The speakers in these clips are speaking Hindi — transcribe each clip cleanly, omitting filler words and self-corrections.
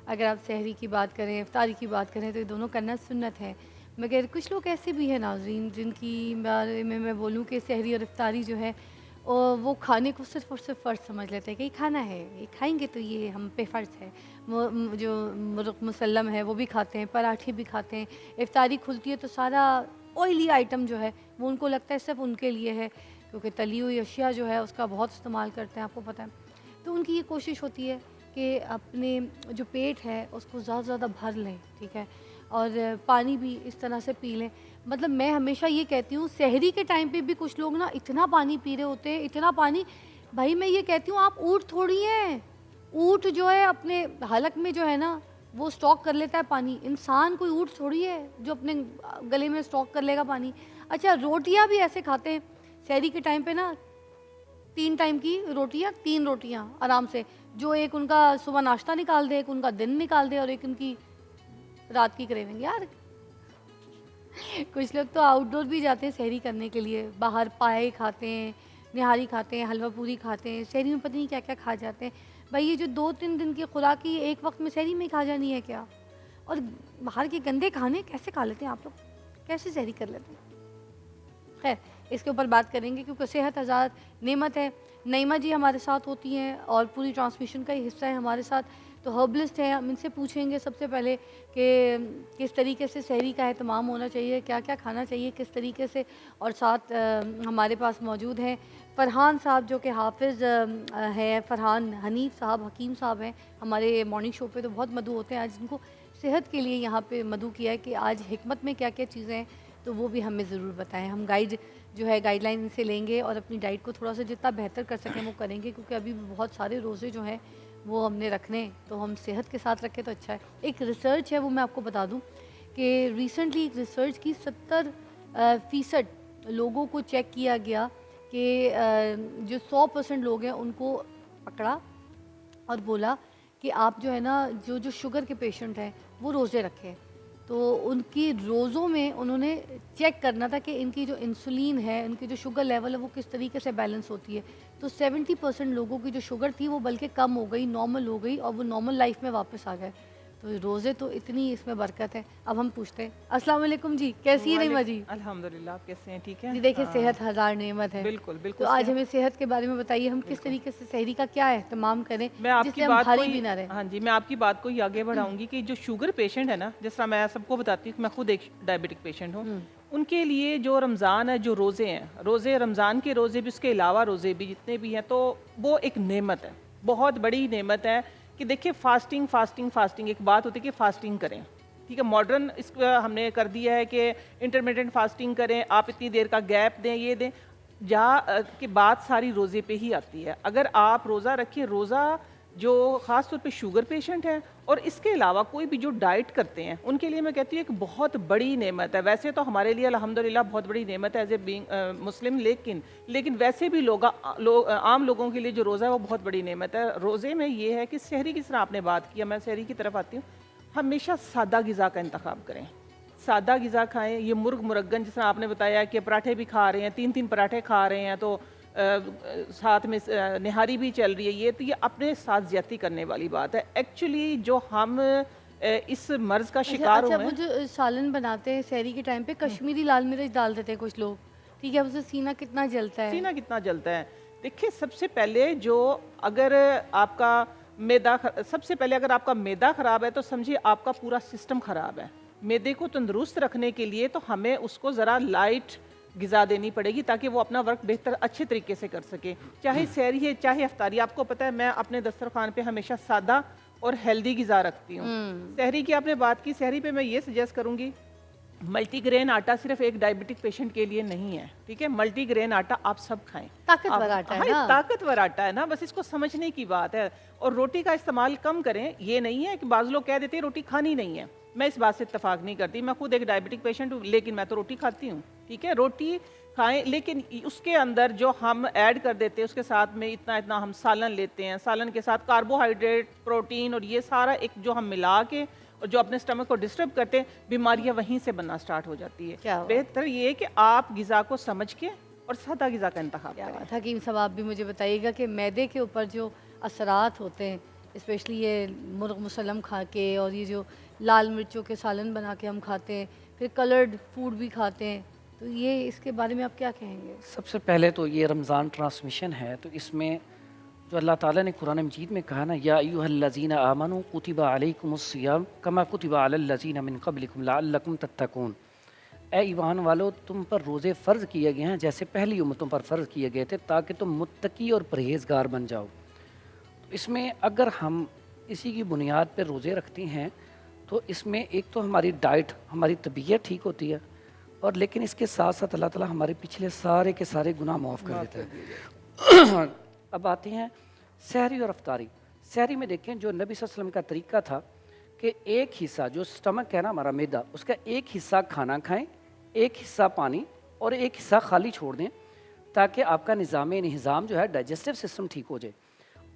अगर आप सहरी की बात करें, इफ्तारी की बात करें तो ये दोनों करना सुन्नत है। मगर कुछ लोग ऐसे भी हैं नाज़रीन जिनकी बारे में मैं बोलूँ कि सहरी और इफ्तारी जो है वो खाने को सिर्फ़ और सिर्फ़ फ़र्ज़ समझ लेते हैं कि ये खाना है, ये खाएँगे तो ये हम पे फ़र्ज़ है। जो मुसल्लम है वो भी खाते हैं, पराठे भी खाते हैं। इफ्तारी खुलती है तो सारा ऑयली आइटम जो है वो उनको लगता है सिर्फ़ उनके लिए है, क्योंकि तली हुई अशिया जो है उसका बहुत इस्तेमाल करते हैं, आपको पता है। तो उनकी ये कोशिश होती है कि अपने जो पेट है उसको ज़्यादा से ज़्यादा भर लें, ठीक है? और पानी भी इस तरह से पी लें। मतलब मैं हमेशा ये कहती हूँ सहरी के टाइम पे भी कुछ लोग ना इतना पानी पी रहे होते हैं, इतना पानी। भाई मैं ये कहती हूँ आप ऊँट थोड़ी हैं। ऊँट जो है अपने हलक में जो है ना वो स्टॉक कर लेता है पानी। इंसान कोई ऊँट थोड़ी है जो अपने गले में स्टॉक कर लेगा पानी। अच्छा रोटियाँ भी ऐसे खाते हैं सहरी के टाइम पे ना, 3 टाइम की रोटियाँ, 3 रोटियाँ आराम से। जो एक उनका सुबह नाश्ता निकाल दे, एक उनका दिन निकाल दे और एक उनकी रात की क्रेविंग। यार कुछ लोग तो आउटडोर भी जाते हैं सहरी करने के लिए, बाहर पाए खाते हैं, निहारी खाते हैं, हलवा पूरी खाते हैं, सहरी में पता नहीं क्या-क्या खा जाते हैं। भाई ये जो 2-3 दिन की खुराक ही एक वक़्त में सहरी में ही खा जानी है क्या? और बाहर के गंदे खाने कैसे खा लेते हैं आप लोग? कैसे सहरी कर लेते हैं? खैर, इसके ऊपर बात करेंगे क्योंकि सेहत हज़ार नेमत है। नईमा जी हमारे साथ होती हैं और पूरी ट्रांसमिशन का ही हिस्सा है हमारे साथ। तो हर्बलिस्ट हैं, हम इनसे पूछेंगे सबसे पहले कि किस तरीके से सहरी का एहतमाम होना चाहिए, क्या-क्या खाना चाहिए, किस तरीके से। और साथ हमारे पास मौजूद हैं फ़रहान साहब जो कि हाफ़िज़ हैं, फ़रहान हनीफ़ साहब, हकीम साहब हैं। हमारे मॉर्निंग शो पे तो बहुत मदऊ होते हैं। आज इनको सेहत के लिए यहाँ पे मदऊ किया है कि आज हिकमत में क्या-क्या चीज़ें हैं, तो वो भी हमें ज़रूर बताएँ। हम गाइड जो है गाइडलाइन इनसे लेंगे और अपनी डाइट को थोड़ा-सा जितना बेहतर कर सकें वो करेंगे, क्योंकि अभी भी बहुत सारे रोज़े जो हैं वो हमने रखने हैं, तो हम सेहत के साथ रखें तो अच्छा है। एक रिसर्च है वो मैं आपको बता दूँ कि रिसेंटली एक रिसर्च की 70 फ़ीसद लोगों को चेक किया गया कि जो 100% लोग हैं उनको पकड़ा और बोला कि आप जो है ना जो शुगर के पेशेंट हैं वो रोज़े रखें। तो उनकी रोज़ों में उन्होंने चेक करना था कि इनकी जो इंसुलिन है, इनकी जो शुगर लेवल है वो किस तरीके से बैलेंस होती है। तो 70% लोगों की जो शुगर थी वो बल्कि कम हो गई, नॉर्मल हो गई और वो नॉर्मल लाइफ़ में वापस आ गए। तो रोज़े तो इतनी इसमें बरकत है। अब हम पूछते हैं, अस्सलाम वालेकुम जी, कैसी हैं नईमा जी? अल्हम्दुलिल्लाह, आप कैसे हैं? ठीक है? जी देखिए हाँ, सेहत हज़ार नेमत है। बिल्कुल, तो बिल्कुल आज सेहत हमें सेहत के बारे में बताइए, हम किस बिल्कुल। तरीके से सहरी का क्या एहतमाम करें मैं आपकी जिससे हम बात को भारी ही भी ना रहें? हाँ जी, मैं आपकी बात को ही आगे बढ़ाऊँगी कि जो शुगर पेशेंट है ना, जिस तरह मैं सबको बताती हूँ कि मैं खुद एक डायबिटिक पेशेंट हूँ, हुँ। उनके लिए जो रमज़ान है, जो रोज़े हैं, रोज़े रमज़ान के रोज़े भी, उसके अलावा रोज़े भी जितने भी हैं, तो वो एक नेमत है, बहुत बड़ी नेमत है कि देखिए फ़ास्टिंग, फ़ास्टिंग, फ़ास्टिंग एक बात होती है कि फ़ास्टिंग करें, ठीक है? मॉडर्न इसका हमने कर दिया है कि इंटरमिटेंट फ़ास्टिंग करें, आप इतनी देर का गैप दें, ये दें। जहाँ की बात सारी रोज़े पे ही आती है। अगर आप रोज़ा रखिए, रोज़ा जो ख़ास तौर पे शुगर पेशेंट हैं और इसके अलावा कोई भी जो डाइट करते हैं, उनके लिए मैं कहती हूँ एक बहुत बड़ी नेमत है। वैसे तो हमारे लिए अल्हम्दुलिल्लाह बहुत बड़ी नेमत है एज़ ए बीइंग मुस्लिम, लेकिन वैसे भी आम लोगों के लिए जो रोज़ा है वो बहुत बड़ी नेमत है। रोज़े में ये है कि सहरी की तरह आपने बात किया, मैं सहरी की तरफ आती हूँ। हमेशा सादा ग़िज़ा का इंतख़ाब करें। सादा ग़िज़ा खाएँ, ये मुर्ग़-मुरग्गन जिस तरह आपने बताया कि पराठे भी खा रहे हैं, 3-3 पराठे खा रहे हैं, तो साथ में निहारी भी चल रही है, तो ये अपने साथ ज़्यादती करने वाली बात है। एक्चुअली जो हम इस मर्ज़ का अच्छा, शिकार अच्छा हुए वो हैं। जो सालन बनाते हैं सहरी के टाइम पे कश्मीरी लाल मिर्च डाल देते हैं कुछ लोग, ठीक है? उससे सीना कितना जलता है। सीना कितना जलता है। देखिए सबसे पहले जो अगर आपका सबसे पहले अगर आपका मैदा ख़राब है तो समझिए आपका पूरा सिस्टम ख़राब है। मैदे को तंदुरुस्त रखने के लिए तो हमें उसको ज़रा लाइट ग़िज़ा देनी पड़ेगी ताकि वो अपना वर्क बेहतर अच्छे तरीके से कर सके। चाहे सहरी है, चाहे इफ्तारी, आपको पता है मैं अपने दस्तरख़्वान पे हमेशा सादा और हेल्दी ग़िज़ा रखती हूँ। हुँ। सहरी की आपने बात की, सहरी पे मैं ये सजेस्ट करूँगी, मल्टीग्रेन आटा सिर्फ एक डायबिटिक पेशेंट के लिए नहीं है, ठीक है? मल्टीग्रेन आटा आप सब खाएँ। ताकतवर आप आटा है हाँ, ये ना? ताकतवर आटा है ना, बस इसको समझने की बात है। और रोटी का इस्तेमाल कम करें, ये नहीं है कि बाज़ लोग कह देते हैं रोटी खानी नहीं है। मैं इस बात से इत्तेफ़ाक नहीं करती, मैं खुद एक डायबिटिक पेशेंट हूँ, लेकिन मैं तो रोटी खाती हूँ, ठीक है? रोटी खाएँ, लेकिन उसके अंदर जो हम ऐड कर देते हैं, उसके साथ में इतना-इतना हम सालन लेते हैं, सालन के साथ कार्बोहाइड्रेट, प्रोटीन और ये सारा एक जो हम मिला के और जो अपने स्टमक को डिस्टर्ब करते हैं, बीमारियाँ वहीं से बनना स्टार्ट हो जाती है। क्या बात बेहतर ये है कि आप ग़िज़ा को समझ के और सादा ग़िज़ा का इंतख़ाब क्या करें। बात! हकीम साहब आप भी मुझे बताइएगा कि मैदे के ऊपर जो असरात होते हैं स्पेशली ये मुर्ग मुसल्लम खा के, और ये जो लाल मिर्चों के सालन बना के हम खाते हैं, फिर कलर्ड फूड भी खाते हैं, तो ये इसके बारे में आप क्या कहेंगे? सबसे पहले तो ये रमज़ान ट्रांसमिशन है, तो इसमें जो अल्लाह ताला ने कुरान मजीद में कहा ना, या अय्युहल्लज़ीना आमनू कुतिबा अलैकुमुस्सियाम कमा कुतिबा अलल्लज़ीना मिन क़ब्लिकुम लअल्लकुम तत्तकून। ए ईमान वालो, तुम पर रोज़े फ़र्ज़ किए गए हैं जैसे पहली उम्मतों पर फ़र्ज़ किए गए थे, ताकि तुम मुत्तकी और परहेज़गार बन जाओ। तो इसमें अगर हम इसी की बुनियाद पर रोज़े रखते हैं तो इसमें एक तो हमारी डाइट, हमारी तबीयत ठीक होती है, और लेकिन इसके साथ साथ अल्लाह ताला हमारे पिछले सारे के सारे गुनाह माफ़ कर देता है। अब आते हैं सहरी और अफ्तारी। सहरी में देखें, जो नबी सल्लल्लाहु अलैहि वसल्लम का तरीका था कि एक हिस्सा जो स्टमक है ना हमारा मैदा, उसका एक हिस्सा खाना खाएं, एक हिस्सा पानी और एक हिस्सा खाली छोड़ दें, ताकि आपका निज़ाम जो है डाइजेस्टिव सिस्टम ठीक हो जाए।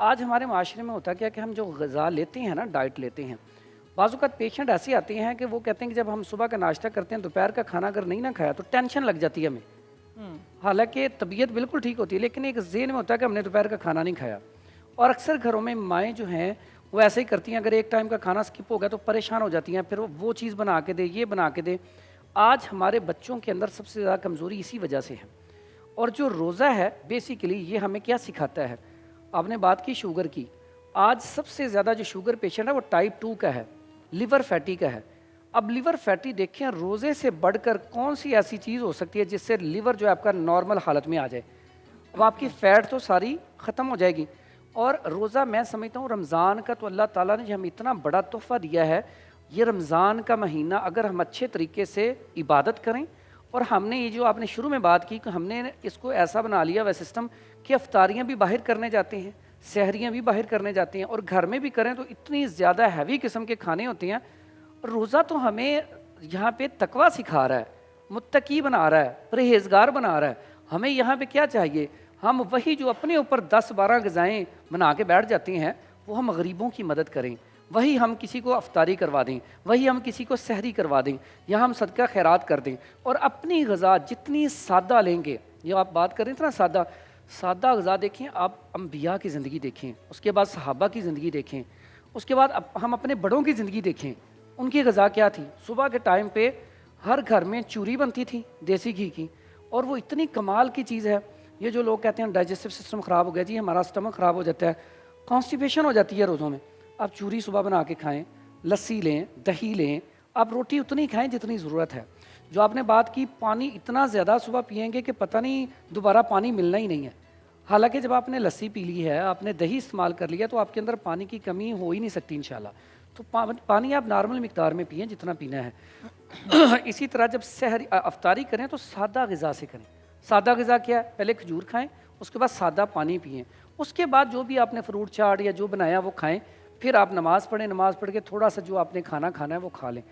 आज हमारे माशरे में होता क्या कि हम जो ग़िज़ा लेते हैं ना, डाइट लेते हैं, बाज़-औक़ात पेशेंट ऐसे आते हैं कि वो कहते हैं कि जब हम सुबह का नाश्ता करते हैं, दोपहर का खाना अगर नहीं ना खाया तो टेंशन लग जाती है हमें। हालांकि तबीयत बिल्कुल ठीक होती है, लेकिन एक ज़हन में होता है कि हमने दोपहर का खाना नहीं खाया। और अक्सर घरों में माएँ जो हैं वो ऐसे ही करती हैं, अगर एक टाइम का खाना स्किप हो गया तो परेशान हो जाती हैं, फिर वो चीज़ बना के दे, ये बना के दे। आज हमारे बच्चों के अंदर सबसे ज़्यादा कमज़ोरी इसी वजह से है। और जो रोज़ा है बेसिकली ये हमें क्या सिखाता है? आपने बात की शुगर की, आज सबसे ज़्यादा जो शुगर पेशेंट है वो टाइप 2 का है, लिवर फैटी का है। अब लिवर फैटी देखें, रोज़े से बढ़कर कौन सी ऐसी चीज़ हो सकती है जिससे लिवर जो है आपका नॉर्मल हालत में आ जाए? अब आपकी फ़ैट तो सारी ख़त्म हो जाएगी। और रोज़ा मैं समझता हूँ रमज़ान का तो अल्लाह ताला ने जो हमें इतना बड़ा तोहफ़ा दिया है, ये रमज़ान का महीना अगर हम अच्छे तरीके से इबादत करें, और हमने ये जो आपने शुरू में बात की कि हमने इसको ऐसा बना लिया वह सिस्टम कि अफ्तारियाँ भी बाहर करने जाते हैं, सहरियाँ भी बाहर करने जाते हैं, और घर में भी करें तो इतनी ज़्यादा हैवी किस्म के खाने होते हैं। रोज़ा तो हमें यहाँ पे तकवा सिखा रहा है, मुत्तकी बना रहा है, परहेज़गार बना रहा है। हमें यहाँ पे क्या चाहिए? हम वही जो अपने ऊपर 10-12 ग़िज़ाएँ बना के बैठ जाते हैं, वो हम गरीबों की मदद करें, वही हम किसी को अफ्तारी करवा दें, वही हम किसी को सहरी करवा दें, या हम सदका खैरात कर दें। और अपनी ग़िज़ा जितनी सादा लेंगे, ये आप बात कर रहे थे ना सादा, सादा ग़िज़ा देखें आप, अम्बिया की ज़िंदगी देखें, उसके बाद सहाबा की ज़िंदगी देखें, उसके बाद हम अपने बड़ों की ज़िंदगी देखें, उनकी ग़िज़ा क्या थी? सुबह के टाइम पे हर घर में चूरी बनती थी देसी घी की, और वो इतनी कमाल की चीज़ है। ये जो लोग कहते हैं डाइजेस्टिव सिस्टम ख़राब हो गया जी, हमारा स्टमक ख़राब हो जाता है, कॉन्स्टिपेशन हो जाती है रोज़ों में, आप चूरी सुबह बना के खाएं, लस्सी लें, दही लें, आप रोटी उतनी खाएं जितनी ज़रूरत है। जो आपने बात की, पानी इतना ज़्यादा सुबह पिएंगे कि पता नहीं दोबारा पानी मिलना ही नहीं है। हालांकि जब आपने लस्सी पी ली है, आपने दही इस्तेमाल कर लिया, तो आपके अंदर पानी की कमी हो ही नहीं सकती इंशाल्लाह। तो पानी आप नॉर्मल मिकदार में पिएं जितना पीना है। इसी तरह जब सहरी अफ्तारी करें तो सादा ग़िज़ा से करें। सादा ग़िज़ा क्या है? पहले खजूर खाएं, उसके बाद सादा पानी पिएं, उसके बाद जो भी आपने फ्रूट चाट या जो बनाया वो खाएं, फिर आप नमाज़ पढ़ें, नमाज़ पढ़ के थोड़ा सा जो आपने खाना खाना है वो खा लें।